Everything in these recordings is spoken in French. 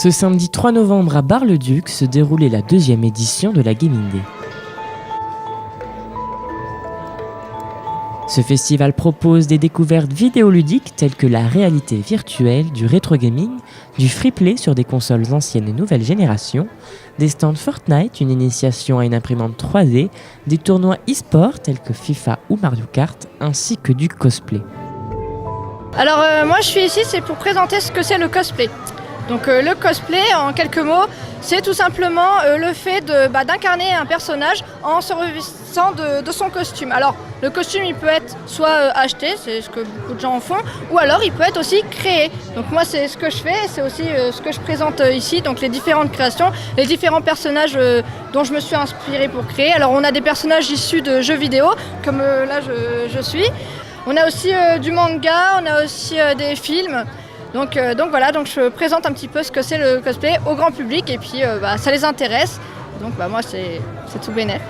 Ce samedi 3 novembre à Bar-le-Duc se déroulait la 2e édition de la Gaming Day. Ce festival propose des découvertes vidéoludiques telles que la réalité virtuelle, du rétro gaming, du free play sur des consoles anciennes et nouvelles générations, des stands Fortnite, une initiation à une imprimante 3D, des tournois e-sport tels que FIFA ou Mario Kart, ainsi que du cosplay. Alors moi je suis ici, c'est pour présenter ce que c'est le cosplay. Donc le cosplay, en quelques mots, c'est tout simplement le fait d'incarner un personnage en se revêtissant de son costume. Alors le costume il peut être soit acheté, c'est ce que beaucoup de gens en font, ou alors il peut être aussi créé. Donc moi c'est ce que je fais, c'est aussi ce que je présente ici, donc les différentes créations, les différents personnages dont je me suis inspirée pour créer. Alors on a des personnages issus de jeux vidéo, comme là je suis. On a aussi du manga, on a aussi des films. Donc voilà, donc je présente un petit peu ce que c'est le cosplay au grand public et puis ça les intéresse. Donc moi c'est tout bénef.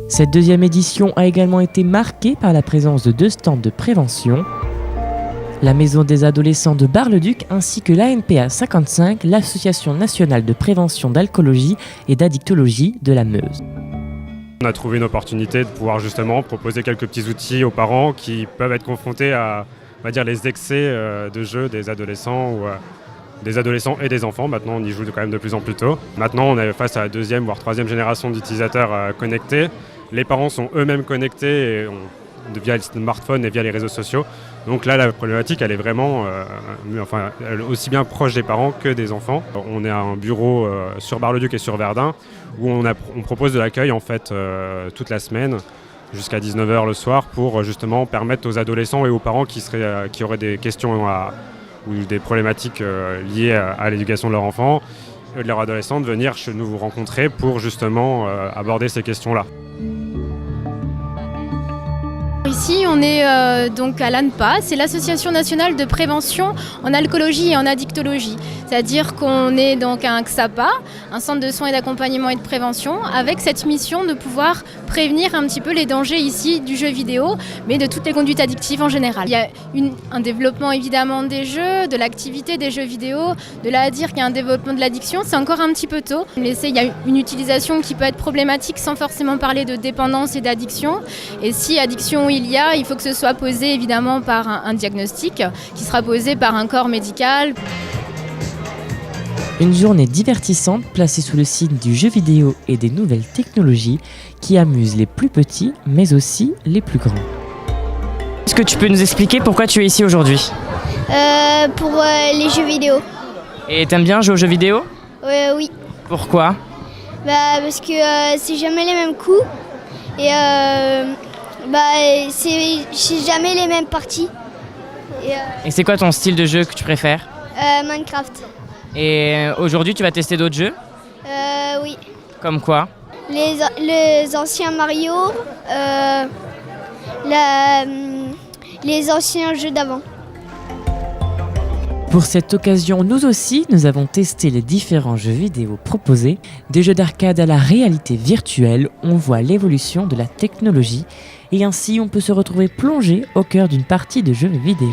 Cette 2e édition a également été marquée par la présence de 2 stands de prévention, la Maison des adolescents de Bar-le-Duc ainsi que l'ANPA 55, l'Association nationale de prévention d'alcoolologie et d'addictologie de la Meuse. On a trouvé une opportunité de pouvoir justement proposer quelques petits outils aux parents qui peuvent être confrontés à, on va dire, les excès de jeu des adolescents ou des adolescents et des enfants. Maintenant, on y joue quand même de plus en plus tôt. Maintenant, on est face à la 2e voire 3e génération d'utilisateurs connectés. Les parents sont eux-mêmes connectés via le smartphone et via les réseaux sociaux. Donc là, la problématique, elle est vraiment aussi bien proche des parents que des enfants. On est à un bureau sur Bar-le-Duc et sur Verdun où on propose de l'accueil en fait toute la semaine jusqu'à 19h le soir pour justement permettre aux adolescents et aux parents qui auraient des questions ou des problématiques liées à l'éducation de leur enfant et de leur adolescent de venir chez nous rencontrer pour justement aborder ces questions-là. Ici, on est donc à l'ANPA, c'est l'Association nationale de prévention en alcoolologie et en addictologie. C'est-à-dire qu'on est donc à un XAPA, un centre de soins et d'accompagnement et de prévention, avec cette mission de pouvoir prévenir un petit peu les dangers ici du jeu vidéo, mais de toutes les conduites addictives en général. Il y a un développement évidemment des jeux, de l'activité des jeux vidéo, de là à dire qu'il y a un développement de l'addiction, c'est encore un petit peu tôt. Il y a une utilisation qui peut être problématique sans forcément parler de dépendance et d'addiction. Et si addiction il faut que ce soit posé évidemment par un diagnostic qui sera posé par un corps médical. Une journée divertissante placée sous le signe du jeu vidéo et des nouvelles technologies qui amusent les plus petits mais aussi les plus grands. Est-ce que tu peux nous expliquer pourquoi tu es ici aujourd'hui ? Pour les jeux vidéo. Et t'aimes bien jouer aux jeux vidéo ? Oui. Pourquoi ? Parce que c'est jamais les mêmes coups et c'est jamais les mêmes parties. Et c'est quoi ton style de jeu que tu préfères ? Minecraft. Et aujourd'hui, tu vas tester d'autres jeux ? Oui. Comme quoi ? Les anciens Mario, les anciens jeux d'avant. Pour cette occasion, nous aussi, nous avons testé les différents jeux vidéo proposés. Des jeux d'arcade à la réalité virtuelle, on voit l'évolution de la technologie et ainsi on peut se retrouver plongé au cœur d'une partie de jeux vidéo.